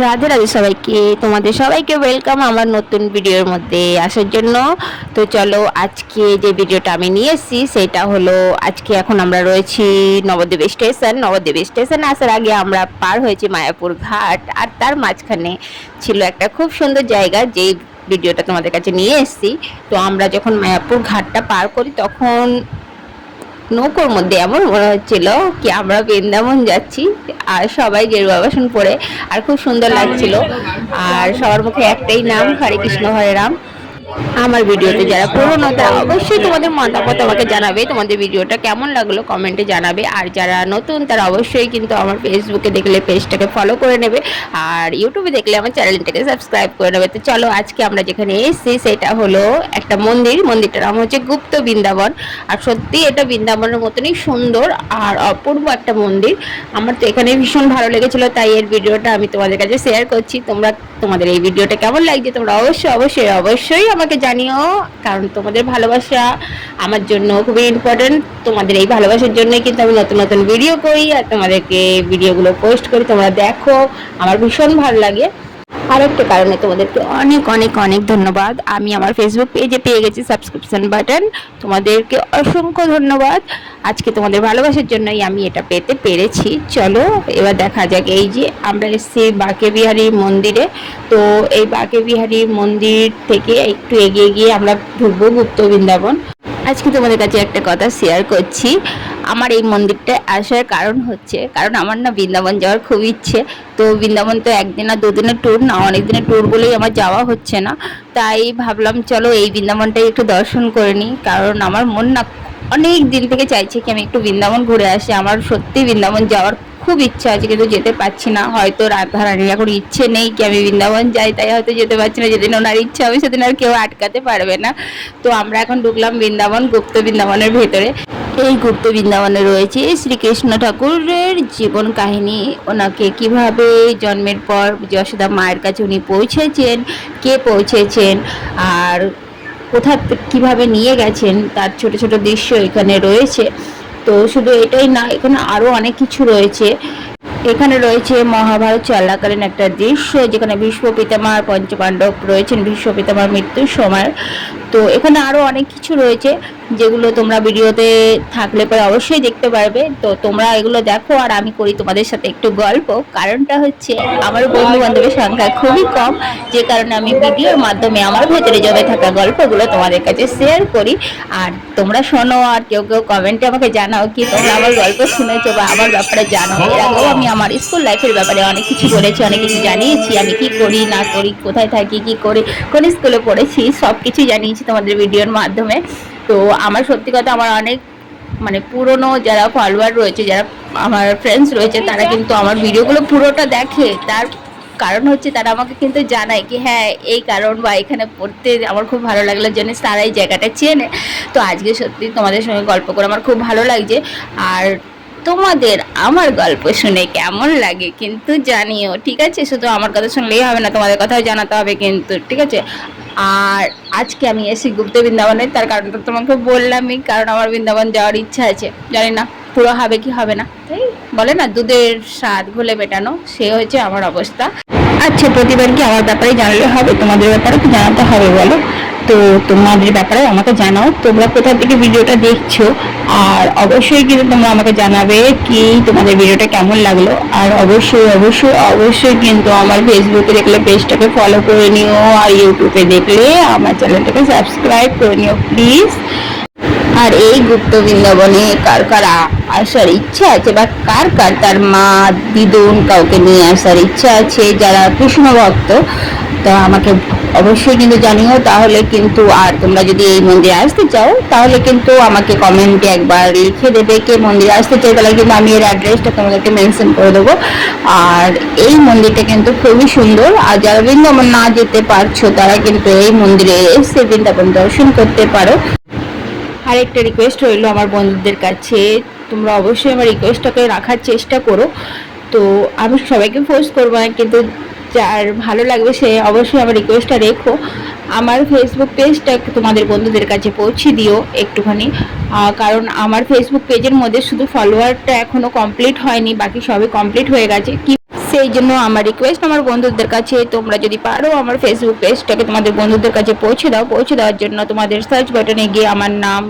রাধে রাধে সবাইকে, তোমাদের সবাইকে ওয়েলকাম আমার নতুন ভিডিওর মধ্যে আসার জন্য। তো চলো, আজকে যে ভিডিওটা আমি নিয়ে এসেছি সেটা হলো, আজকে এখন আমরা রয়েছি নবদ্বীপ স্টেশন। নবদ্বীপ স্টেশন আসার আগে আমরা পার হয়েছি মায়াপুর ঘাট, আর তার মাঝখানে ছিল একটা খুব সুন্দর জায়গা যেই ভিডিওটা তোমাদের কাছে নিয়ে এসেছি। তো আমরা যখন মায়াপুর ঘাটটা পার করি তখন নৌকোর মধ্যে এমন মনে হচ্ছিল কি আমরা বৃন্দাবন যাচ্ছি, আর সবাই গেরুয়া বাসন পরে, আর খুব সুন্দর লাগছিল। আর সবার মুখে একটাই নাম, হরে কৃষ্ণ হরে রাম। আমার ভিডিওতে যারা পুরনো তারা অবশ্যই তোমাদের মতামত আমাকে জানাবে, তোমাদের ভিডিওটা কেমন লাগলো কমেন্টে জানাবে। আর যারা নতুন তারা অবশ্যই কিন্তু আমার ফেসবুকে দেখলে পেজটাকে ফলো করে নেবে, আর ইউটিউবে দেখলে আমার চ্যানেলটাকে সাবস্ক্রাইব করে নেবে। তো চলো, আজকে আমরা যেখানে এসেছি সেটা হলো একটা মন্দির। মন্দিরটার নাম হচ্ছে গুপ্ত বৃন্দাবন। আর সত্যি এটা বৃন্দাবনের মতনই সুন্দর আর অপূর্ব একটা মন্দির। আমার তো এখানে ভীষণ ভালো লেগেছিল, তাই এর ভিডিওটা আমি তোমাদের কাছে শেয়ার করছি। তোমাদের এই ভিডিওটা কেমন লাগছে তোমরা অবশ্যই অবশ্যই অবশ্যই আমাকে জানিও, কারণ তোমাদের ভালোবাসা আমার জন্য খুবই ইম্পর্টেন্ট। তোমাদের এই ভালোবাসার জন্যই কিন্তু আমি নতুন নতুন ভিডিও করি আর তোমাদেরকে ভিডিওগুলো পোস্ট করি, তোমরা দেখো, আমার ভীষণ ভালো লাগে। আরেকটা কারণে তোমাদেরকে অনেক অনেক অনেক ধন্যবাদ, আমি আমার ফেসবুক পেজে পেয়ে গেছি সাবস্ক্রিপশন বাটন। তোমাদেরকে অসংখ্য ধন্যবাদ, আজকে তোমাদের ভালোবাসার জন্যই আমি এটা পেতে পেরেছি। চলো এবার দেখা যাক, এই যে আমরা এসেছি বাঁকে বিহারী মন্দিরে। তো এই বাঁকে বিহারী মন্দির থেকে একটু এগিয়ে গিয়ে আমরা ঢুকবো গুপ্ত বৃন্দাবন। আজকে তোমাদের কাছে একটা কথা শেয়ার করছি। আমার এই মন্দিরটা আসার কারণ হচ্ছে, কারণ আমার না বৃন্দাবন যাওয়ার খুব ইচ্ছে। তো বৃন্দাবন তো একদিন না দুদিনের ট্যুর না, অনেক দিনের ট্যুর বলেই আমার যাওয়া হচ্ছে না। তাই ভাবলাম চলো এই বৃন্দাবনটাই একটু দর্শন করে নিই, কারণ আমার মন না অনেক দিন থেকে চাইছে কি আমি একটু বৃন্দাবন ঘুরে আসি। আমার সত্যি বৃন্দাবন যাওয়ার খুব ইচ্ছা আছে, কিন্তু যেতে পারছি না। হয়তো রাধারানীর এখন ইচ্ছে নেই কি আমি বৃন্দাবন যাই, তাই হয়তো যেতে পারছি না। যেদিন ওনার ইচ্ছা হবে সেদিন আর কেউ আটকাতে পারবে না। তো আমরা এখন ঢুকলাম বৃন্দাবন, গুপ্ত বৃন্দাবনের ভেতরে। এই গুপ্ত বৃন্দাবনে রয়েছে শ্রীকৃষ্ণ ঠাকুরের জীবন কাহিনী, ওনাকে কিভাবে জন্মের পর যশোদা মায়ের কাছে উনি পৌঁছেছেন, কে পৌঁছেছেন, আর কোথা কিভাবে নিয়ে গেছেন, তার ছোট ছোট দৃশ্য এখানে রয়েছে। তো শুধু এটাই না, এখানে আরও অনেক কিছু রয়েছে। এখানে রয়েছে মহাভারত চলাকালীন একটা দৃশ্য, যেখানে ভীষ্ম পিতামহ পঞ্চপাণ্ডব রয়েছেন ভীষ্ম পিতামহর মৃত্যুর সময়। তো এখানে আরও অনেক কিছু রয়েছে যেগুলো তোমরা ভিডিওতে থাকলে পরে অবশ্যই দেখতে পারবে। তো তোমরা এগুলো দেখো, আর আমি করি তোমাদের সাথে একটু গল্প। কারণটা হচ্ছে আমার বন্ধু বান্ধবের সংখ্যা খুবই কম, যে কারণে আমি ভিডিওর মাধ্যমে আমার ভেতরে জমে থাকা গল্পগুলো তোমাদের কাছে শেয়ার করি। আর তোমরা শোনো, আর কেউ কেউ কমেন্টে আমাকে জানাও কি তোমরা আমার গল্প শুনেছো বা আমার ব্যাপারে জানো। এর আগেও আমি আমার স্কুল লাইফের ব্যাপারে অনেক কিছু বলেছি, অনেক কিছু জানিয়েছি, আমি কি করি না করি, কোথায় থাকি, কি করি, কোন স্কুলে পড়েছি, সব কিছু জানিয়েছি তোমাদের ভিডিওর মাধ্যমে। তো আমার সত্যি কথা, আমার অনেক পুরনো যারা ফলোয়ার রয়েছে, যারা আমার ফ্রেন্ডস রয়েছে, তারা কিন্তু আমার ভিডিওগুলো পুরোটা দেখে। তার কারণ হচ্ছে তারা আমাকে কিন্তু জানায় কি হ্যাঁ এই কারণ বা এখানে পড়তে আমার খুব ভালো লাগলো, জন্য তারা এই জায়গাটা চেনে। তো আজকে সত্যি তোমাদের সঙ্গে গল্প করে আমার খুব ভালো লাগছে। আর তোমাদের আমার গল্প শুনে কেমন লাগে কিন্তু জানিও, ঠিক আছে? শুধু আমার কথা শুনলেই হবে না, তোমাদের কথাও জানাতে হবে কিন্তু, ঠিক আছে? আর আজকে আমি এসে গুপ্ত বৃন্দাবনে, তার কারণটা তোমাকে বললামই, কারণ আমার বৃন্দাবন যাওয়ার ইচ্ছা আছে। জানি না পুরো হবে কি হবে না, তাই বলে না দুধের স্বাদ ঘোলে মেটানো, সে হচ্ছে আমার অবস্থা। আচ্ছা, প্রতিবার কি আমার ব্যাপারে জানলে হবে? তোমাদের ব্যাপারে তো জানাতে হবে, বলো? তো তোমাদের ব্যাপারে আমাকে জানাও, তোমরা কোথা থেকে ভিডিওটা দেখছো, আর অবশ্যই কিন্তু তোমরা আমাকে জানাবে কি তোমাদের ভিডিওটা কেমন লাগলো। আর অবশ্যই অবশ্যই অবশ্যই কিন্তু আমার ফেসবুকে দেখলে পেজটাকে ফলো করে নিও, আর ইউটিউবে দেখলে আমার চ্যানেলটাকে সাবস্ক্রাইব করে নিও প্লিজ। আর এই গুপ্ত বৃন্দাবনে কার কার আসার ইচ্ছা আছে, বা কার কার তার মা দিদুন কাউকে নিয়ে আসার ইচ্ছা আছে, যারা কৃষ্ণ ভক্ত, তা আমাকে অবশ্যই কিন্তু জানিও। তাহলে কিন্তু, আর তোমরা যদি এই মন্দিরে আসতে চাও তাহলে কিন্তু আমাকে কমেন্টে একবার লিখে দেবে কে মন্দিরে আসতে চাই, তাহলে কিন্তু আমি এর অ্যাড্রেসটা তোমাদেরকে মেনশন করে দেবো। আর এই মন্দিরটা কিন্তু খুবই সুন্দর, আর যারা বৃন্দাবন না যেতে পারছো তারা কিন্তু এই মন্দিরে এসে বৃন্দাবন দর্শন করতে পারো। আরেকটা রিকোয়েস্ট রইল আমার বন্ধুদের কাছে, তোমরা অবশ্যই আমার রিকোয়েস্টটাকে রাখার চেষ্টা করো। তো আমি সবাইকে ফোর্স করবো না, কিন্তু যার ভালো লাগবে সে অবশ্যই আমার রিকোয়েস্টটা রেখো। আমার ফেসবুক পেজটা তোমাদের বন্ধুদের কাছে পৌঁছে দিও একটুখানি, কারণ আমার ফেসবুক পেজের মধ্যে শুধু ফলোয়ারটা এখনও কমপ্লিট হয়নি, বাকি সবই কমপ্লিট হয়ে গেছে। কি সেই জন্য আমার রিকোয়েস্ট আমার বন্ধুদের কাছে, তোমরা যদি পারো আমার ফেসবুক পেজটাকে তোমাদের বন্ধুদের কাছে পৌঁছে দেওয়ার জন্য তোমাদের সার্চ বাটনে গিয়ে আমার নাম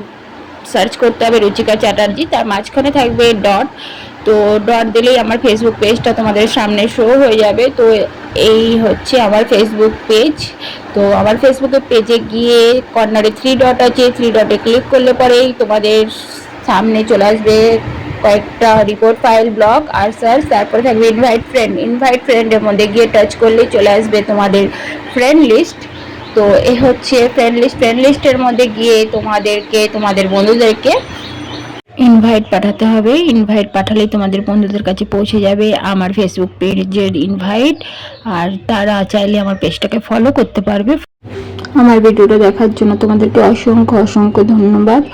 সার্চ করতে হবে, রুচিকা চ্যাটার্জি, তার মাঝখানে থাকবে ডট, তো ডট দিলেই আমার ফেসবুক পেজটা তোমাদের সামনে শো হয়ে যাবে। তো এই হচ্ছে আমার ফেসবুক পেজ। তো আমার ফেসবুকের পেজে গিয়ে কর্নারে 3 ডট আছে, 3 ডটে ক্লিক করলে পরেই তোমাদের সামনে চলে আসবে কয়েকটা রিপোর্ট, ফাইল, ব্লগ আর সার্চ, তারপরে থাকবে ইনভাইট ফ্রেন্ডের মধ্যে গিয়ে টাচ করলে চলে আসবে তোমাদের ফ্রেন্ড লিস্ট। তো এ হচ্ছে ফ্রেন্ড লিস্টের মধ্যে গিয়ে তোমাদেরকে তোমাদের বন্ধুদেরকে ইনভাইট পাঠাতে হবে। ইনভাইট পাঠালেই তোমাদের বন্ধুদের কাছে পৌঁছে যাবে আমার ফেসবুক পেজের ইনভাইট, আর তারা চাইলে আমার পেজটাকে ফলো করতে পারবে। আমার ভিডিওটা দেখার জন্য তোমাদেরকে অসংখ্য ধন্যবাদ।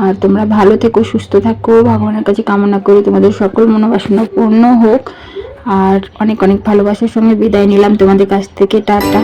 আর তোমরা ভালো থেকো, সুস্থ থাকো, ভগবানের কাছে কামনা করি তোমাদের সকল মনোবাসনা পূর্ণ হোক। আর অনেক ভালোবাসার সঙ্গে বিদায় নিলাম তোমাদের কাছ থেকে। টাটা।